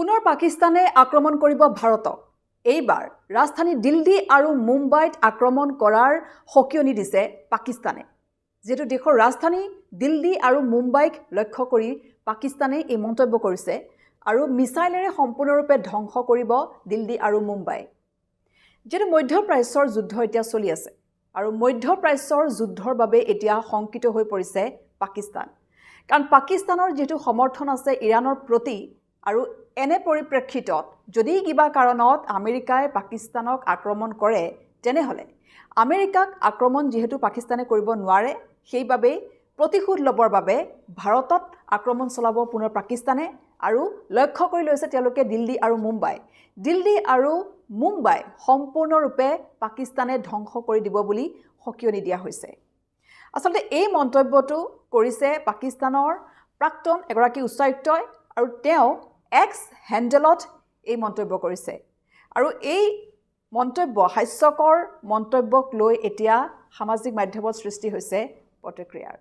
পুনৰ পাকিস্তানে আক্ৰমণ কৰিব ভাৰতক। এইবাৰ ৰাজধানী দিল্লী আৰু মুম্বাইত আক্ৰমণ কৰাৰ সকিয়নি দিছে পাকিস্তানে। যেটো দেশৰ ৰাজধানী দিল্লী আৰু মুম্বাইক লক্ষ্য কৰি পাকিস্তানে এই মন্তব্য কৰিছে আৰু মিছাইলেৰে সম্পূৰ্ণৰূপে ধ্বংস কৰিব দিল্লী আৰু মুম্বাই। যেটো মধ্যপ্ৰাচ্যৰ যুদ্ধ এতিয়া চলি আছে আৰু মধ্যপ্ৰাচ্যৰ যুদ্ধৰ বাবে এতিয়া শংকিত হৈ পৰিছে পাকিস্তান। কাৰণ পাকিস্তানৰ যেটো সমৰ্থন আছে ইৰানৰ প্ৰতি আৰু এনে পৰিপ্ৰেক্ষিতত যদি কিবা কাৰণত আমেৰিকাই পাকিস্তানক আক্ৰমণ কৰে তেনেহলে আমেৰিকাক আক্ৰমণ যেহেতু পাকিস্তানে কৰিব নোৱাৰে সেইবাবে প্ৰতিশোধ লবৰ বাবে ভাৰতত আক্ৰমণ চলাব পুনৰ পাকিস্তানে আৰু লক্ষ্য কৰি লৈছে তেওঁলোকে দিল্লী আৰু মুম্বাই। দিল্লী আৰু মুম্বাই সম্পূৰ্ণৰূপে পাকিস্তানে ধ্বংস কৰি দিব বুলি সকিয়নি দিয়া হৈছে। আসলতে এই মন্তব্যটো কৰিছে পাকিস্তানৰ প্ৰাক্তন এগৰাকী উচ্চায়ুক্তই আৰু তেওঁ এক্স হেণ্ডেলত এই মন্তব্য কৰিছে আৰু এই মন্তব্য হাস্যকৰ মন্তব্যক লৈ এতিয়া সামাজিক মাধ্যমত সৃষ্টি হৈছে প্ৰতিক্ৰিয়াৰ।